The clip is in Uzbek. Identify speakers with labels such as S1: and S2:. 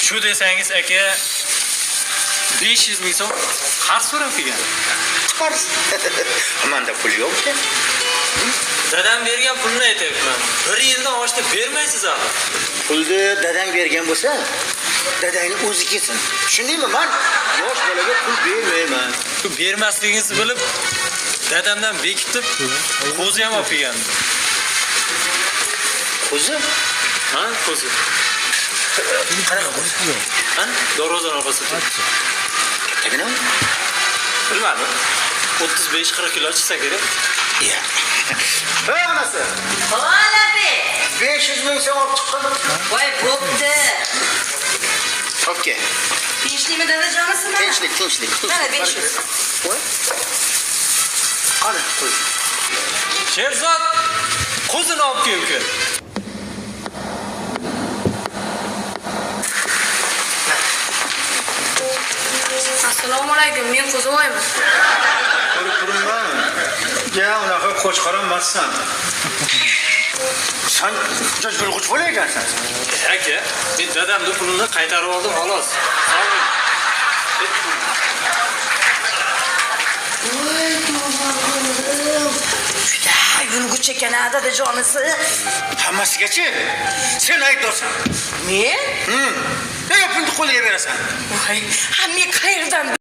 S1: Shu desangiz aka 500 ming so'm qarz so'rab kelgan.
S2: Qarz. Menda pul yo'q-ku.
S1: Dadam bergan pulni aytyapman. 1 yildan oshdi bermaysiz hali.
S2: Pulni dadang bergan bo'lsa, dadangning o'zi ketsin. Tushundingmi? Men yosh bolaga pul bermayman.
S1: Shu bermasligingizni bilib dadamdan bekitib qo'zi ham olib kelgan.
S2: Qo'zi?
S1: Ha, qo'zi.
S2: Qanaqa qo'zi?
S1: Ha? Darvozani orqasida.
S2: Kattaginami?
S1: Bilmadim. 35-40 kilo chiqsa kerak.
S2: Iya. Hey onasi.
S3: Hola be.
S2: 500 ming so'm olib chiqqan.
S3: Voy bo'pti.
S2: Okey.
S3: Tinchlikmi dadajonisizmi?
S2: Tinchlik.
S3: Mana 500.
S2: Voy. Qani, qo'y.
S1: Sherzod qo'zini olib keldi.
S3: Assalomu alaykum. Men qo'zivoyman.
S2: Ko'rib turibmanmi? Ja, unaqa qo'chqor emassan. Sen juda yulg'ich bola ekansan.
S1: Aka, men dadamning pulini qaytarib oldim, xolos.
S3: Voy to'g'ri. Juda yulg'ich ekan dadajonisi.
S2: Hammasigachi sen aybdorsan.
S3: Men?
S2: Nega pulni qo'liga berasan?
S3: Voy, men qayerdan